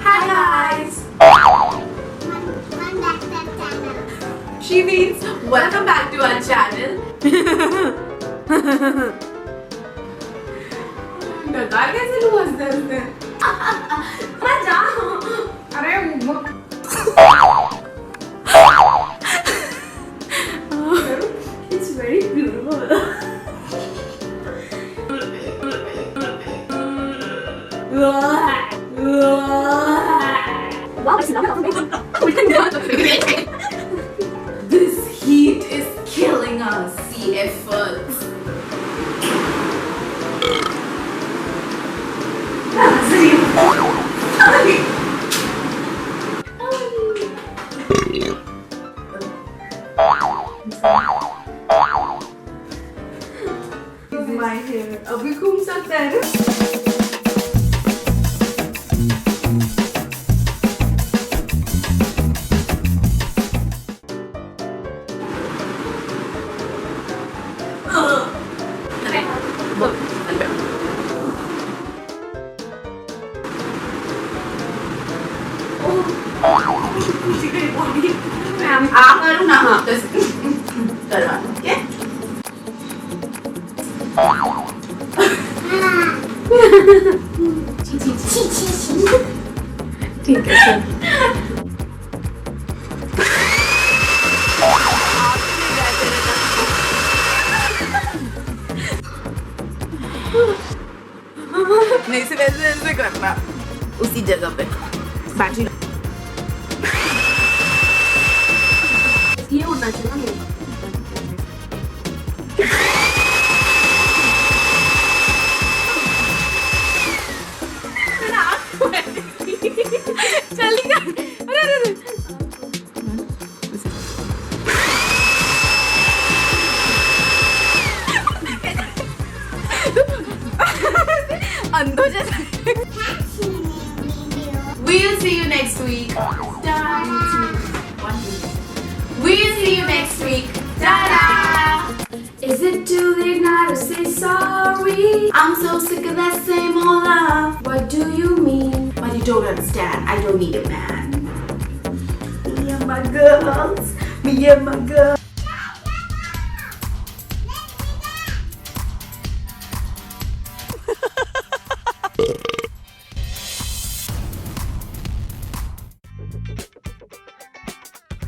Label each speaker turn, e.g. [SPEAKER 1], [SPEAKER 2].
[SPEAKER 1] Hi guys! She means welcome back to our channel. डकार कैसे लूँ हंसते हंसते? मैं जाऊँ। अरे it's very beautiful. This heat is killing us, CFers. My hair. अभी घूम सकता है ना? आप करो ना हाँ तो करवा क्या? ठीक है चल। नहीं सिर्फ ऐसे करना उसी जगह पे बैटरी ये उड़ना चाहिए चल अरे अंधो जैसा We'll see you next week. We'll see you next week. Ta-da! Is it too late now to say sorry? I'm so sick of that same old love. What do you mean? But you don't understand. I don't need a man. Me and my girls. Me and my girls.